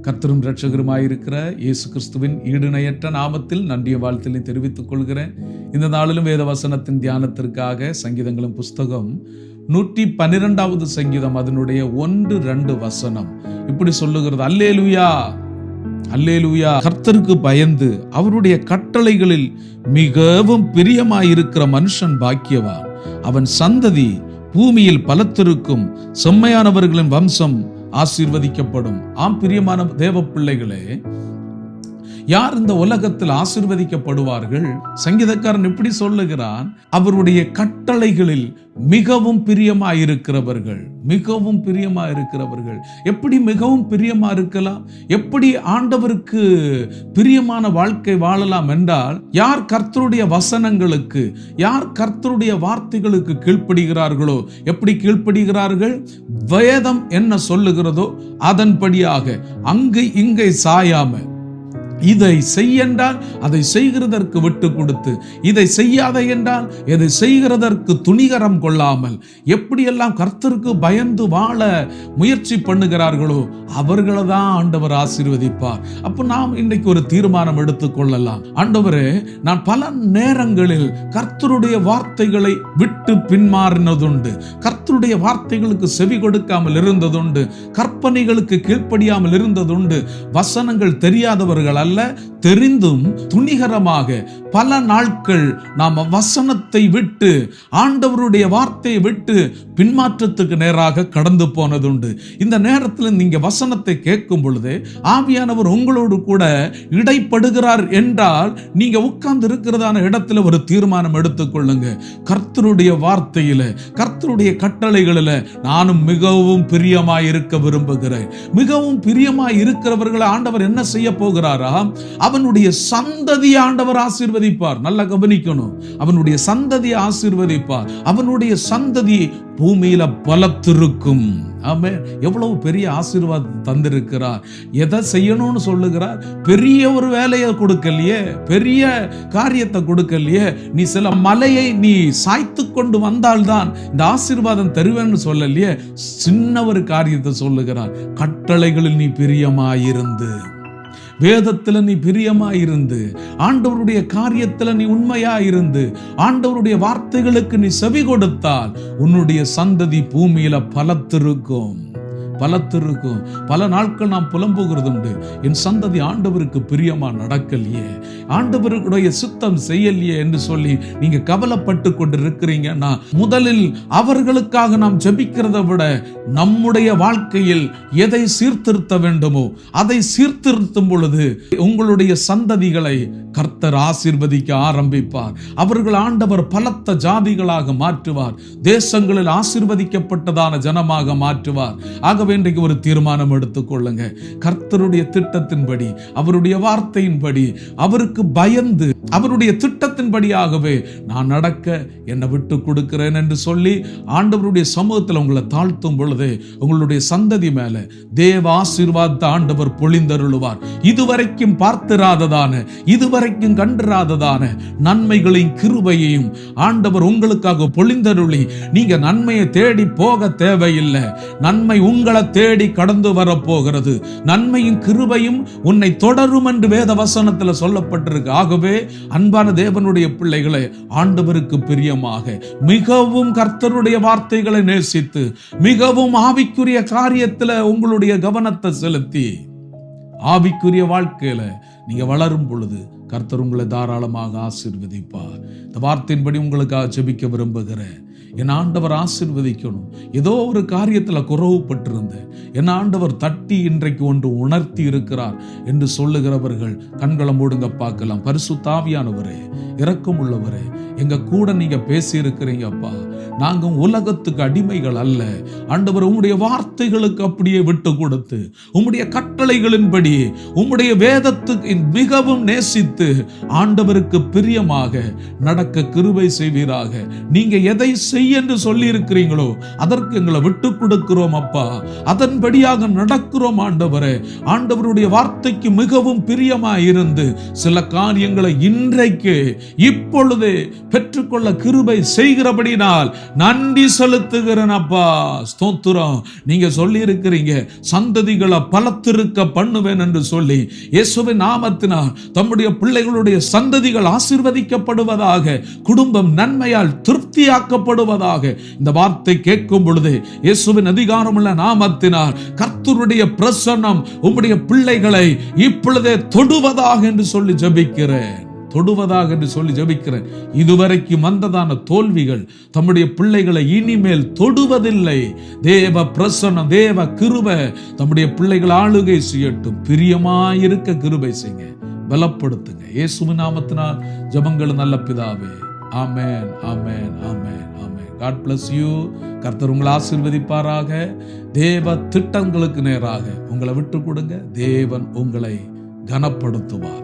கர்த்தரும் இரட்சகருமாயிருக்கிற இயேசு கிறிஸ்துவின் ஈடுணையற்ற நாமத்தில் நன்றிய வாழ்த்தினை தெரிவித்துக் கொள்கிறேன். இந்த நாளிலும் வேத வசனத்தின் தியானத்திற்காக சங்கீதங்களும் புஸ்தகம் 112வது சங்கீதம் அதனுடைய 1-2 வசனம் இப்படி சொல்லுகிறது. அல்லேலூயா, அல்லேலூயா. கர்த்தருக்கு பயந்து அவருடைய கட்டளைகளில் மிகவும் பிரியமாயிருக்கிற மனுஷன் பாக்கியவான். அவன் சந்ததி பூமியில் பலத்திருக்கும், செம்மையானவர்களின் வம்சம் ஆசீர்வதிக்கப்படும். ஆம் பிரியமான தேவ பிள்ளைகளே, யார் இந்த உலகத்தில் ஆசீர்வதிக்கப்படுவார்கள்? சங்கீதக்காரன் இப்படி சொல்லுகிறான், அவருடைய கட்டளைகளில் மிகவும் பிரியமாயிருக்கிறவர்கள். மிகவும் பிரியமாயிருக்கிறவர்கள். எப்படி மிகவும் பிரியமா இருக்கலாம்? எப்படி ஆண்டவருக்கு பிரியமான வாழ்க்கை வாழலாம் என்றால், யார் கர்த்தருடைய வசனங்களுக்கு, யார் கர்த்தருடைய வார்த்தைகளுக்கு கீழ்ப்படுகிறார்களோ. எப்படி கீழ்ப்படுகிறார்கள்? வேதம் என்ன சொல்லுகிறதோ அதன்படியாக அங்கு இங்கே சாயாம, இதை செய்யென்றால் அதை செய்கிறதற்கு விட்டு கொடுத்து, இதை செய்யாத என்றால் இதை செய்கிறதற்கு துணிகரம் கொள்ளாமல், எப்படியெல்லாம் கர்த்தருக்கு பயந்து வாழ முயற்சி பண்ணுகிறார்களோ அவர்களை தான் ஆண்டவர் ஆசீர்வதிப்பார். அப்போ நாம் இன்றைக்கு ஒரு தீர்மானம் எடுத்துக்கொள்ளலாம். ஆண்டவரே, நான் பல நேரங்களில் கர்த்தருடைய வார்த்தைகளை விட்டு பின்மாறினதுண்டு, கர்த்தருடைய வார்த்தைகளுக்கு செவி கொடுக்காமல் இருந்ததுண்டு, கற்பனைகளுக்கு கீழ்ப்படியாமல் இருந்ததுண்டு. வசனங்கள் தெரியாதவர்கள் அல்ல, தெரிந்தும் துணிகரமாக பல நாட்கள் நாம் வசனத்தை விட்டு, ஆண்டவருடைய வார்த்தையை விட்டு பின்மாற்றத்துக்கு நேராக கடந்து போனதுண்டு. இந்த நேரத்தில் நீங்க வசனத்தை கேட்கும் பொழுது ஆவியானவர் உங்களோடு கூட இடைப்படுகிறார் என்றால், நீங்க உட்கார்ந்து இருக்கிறதான இடத்துல ஒரு தீர்மானம் எடுத்துக்கொள்ளுங்க. கர்த்தருடைய வார்த்தையில, கர்த்தருடைய கட்டளைகளில நானும் மிகவும் பிரியமாய் இருக்க விரும்புகிறேன். மிகவும் பிரியமாய் இருக்கிறவர்களை ஆண்டவர் என்ன செய்ய போகிறாரா? அவனுடைய சந்ததியை ஆண்டவர் ஆசீர்வதிப்பார். நல்லா கவனிக்கணும். அவனுடைய சந்ததியை ஆசீர்வதிப்பார். அவனுடைய சந்ததி பூமியில பலத்திருக்கும். ஆமென். எவ்வளவு பெரிய ஆசீர்வாதம் தந்திருக்கிறார். எதை செய்யணும்னு சொல்லுகிறார்? பெரிய ஒரு வேலையை கொடுக்கலையே, பெரிய காரியத்தை கொடுக்கலையே. நீ சில மலையை நீ சாய்த்து கொண்டு வந்தால்தான் இந்த ஆசீர்வாதம் தருவேன்னு சொல்லலையே. சின்ன ஒரு காரியத்தை சொல்லுகிறார். கட்டளைகளில் நீ பிரியமாயிருந்து, வேதத்துல நீ பிரியமாயிருந்து, ஆண்டவருடைய காரியத்துல நீ உண்மையாயிருந்து, ஆண்டவருடைய வார்த்தைகளுக்கு நீ செவி கொடுத்தால் உன்னுடைய சந்ததி பூமியில பலத்திருக்கும். பலத்திருக்கும். பல நாட்கள் நாம் புலம்புகிறது உண்டு, என் சந்ததி ஆண்டவருக்கு பிரியமா நடக்கலையே, ஆண்டவருடைய சுத்தம் செய்யலையே என்று சொல்லி நீங்க கவலைப்பட்டு கொண்டு இருக்கிறீங்கன்னா, முதலில் அவர்களுக்காக நாம் ஜெபிக்கிறதை விட நம்முடைய வாழ்க்கையில் எதை சீர்திருத்த வேண்டுமோ அதை சீர்திருத்தும் பொழுது உங்களுடைய சந்ததிகளை கர்த்தர் ஆசீர்வதிக்க ஆரம்பிப்பார். அவர்கள் ஆண்டவர் பலத்த ஜாதிகளாக மாற்றுவார். தேசங்களில் ஆசீர்வதிக்கப்பட்டதான ஜனமாக மாற்றுவார். ஆகவே இன்றைக்கு ஒரு தீர்மானம் எடுத்துக்கொள்ளுங்க. கர்த்தருடைய திட்டத்தின்படி, அவருடைய வார்த்தையின்படி, அவருக்கு பயந்து, அவருடைய திட்டத்தின்படியாகவே நான் நடக்க என்னை விட்டு கொடுக்கிறேன் என்று சொல்லி ஆண்டவருடைய சமூகத்தில் உங்களை தாழ்த்தும் பொழுது உங்களுடைய சந்ததி மேல தேவ ஆசீர்வாதத்தை ஆண்டவர் பொழிந்தருளுவார். இதுவரைக்கும் பார்த்திராததான, இதுவரைக்கும் கண்டிராததான நன்மைகளையும் கிருபையையும் ஆண்டவர் உங்களுக்காக பொழிந்தருளி, நீங்க நன்மையை தேடி போக தேவையில்லை. நன்மை உங்களை தேடி கடந்து வரப்போகிறது. நன்மையும் கிருபையும் உன்னை தொடரும் என்று வேத வசனத்தில் சொல்லப்பட்டிருக்கு. ஆகவே அன்பான தேவனுடைய பிள்ளைகளை, ஆண்டவருக்கு பிரியமாக மிகவும் கர்த்தருடைய வார்த்தைகளை நேசித்து, மிகவும் ஆவிக்குரிய காரியத்தில் உங்களுடைய கவனத்தை செலுத்தி, ஆவிக்குரிய வாழ்க்கையில நீங்க வளரும் பொழுது கர்த்தர் உங்களை தாராளமாக ஆசீர்வதிப்பார். இந்த வார்த்தையின்படி உங்களுக்காக ஜெபிக்க விரும்புகிறேன். என் ஆண்டவர் ஆசீர்வதிக்கணும். ஏதோ ஒரு காரியத்துல குறைவுபட்டிருந்தேன், என் ஆண்டவர் தட்டி இன்றைக்கு ஒன்று உணர்த்தி இருக்கிறார் என்று சொல்லுகிறவர்கள் கண்களை மூடுங்க, பார்க்கலாம். பரிசுத்த ஆவியானவரே, இரக்கம் உள்ளவரே, எங்க கூட நீங்க பேசி இருக்கிறீங்கப்பா. நாங்க உலகத்துக்கு அடிமைகள் அல்ல ஆண்டவர். உம்முடைய வார்த்தைகளுக்கு அப்படியே விட்டு கொடுத்து, உம்முடைய கட்டளைகளின்படி, உம்முடைய வேதத்துக்கு மிகவும் நேசித்து, ஆண்டவருக்கு பிரியமாக நடக்க கிருபை செய்வீராக. நீங்க எதை செய்ய என்று சொல்லி இருக்கிறீங்களோ அதற்கு எங்களை விட்டு கொடுக்கிறோம் அப்பா. அதன்படியாக நடக்கிறோம் ஆண்டவரே. ஆண்டவருடைய வார்த்தைக்கு மிகவும் பிரியமாய் இருந்து சில காரியங்களை இன்றைக்கு இப்பொழுதே பெற்றுக்கொள்ள கிருபை செய்கிறபடினால் நன்றி செலுத்துகிறேன் அப்பா. ஸ்தோத்திரம். நீங்க சொல்லி இருக்கிறீங்க சந்ததிகளை பலத்திருக்க பண்ணுவேன் என்று சொல்லி, இயேசுவின் நாமத்தினால் தம்முடைய பிள்ளைகளுடைய சந்ததிகள் ஆசீர்வதிக்கப்படுவதாக, குடும்பம் நன்மையால் திருப்தியாக்கப்படுவதாக. இந்த வார்த்தை கேட்கும் பொழுது இயேசுவின் அதிகாரமுள்ள நாமத்தினால் கர்த்தருடைய பிரசன்னம் உம்முடைய பிள்ளைகளை இப்பொழுதே தொடுவதாக என்று சொல்லி ஜெபிக்கிறேன். தொடுவதாக என்று சொல்லி ஜெபிக்கிறேன். இதுவரைக்கும் வந்ததான தோல்விகள் தம்முடைய பிள்ளைகளை இனிமேல் தொடுவதில்லை. தேவ பிரசன்னம், தேவ கிருபை தம்முடைய பிள்ளைகள் ஆளுகை செய்யட்டும். பிரியமாயிருக்க கிருபை செய்யுங்க, பலப்படுத்துங்க. இயேசுவின் நாமத்தினால் ஜெபங்கள் நல்ல பிதாவே. ஆமென், ஆமென், ஆமென், ஆமென். God bless you. கர்த்தர் உங்களை ஆசீர்வதிப்பாராக. தேவ திட்டங்களுக்கு நேராக உங்களை விட்டு கொடுங்க. தேவன் உங்களை கனப்படுத்துவார்.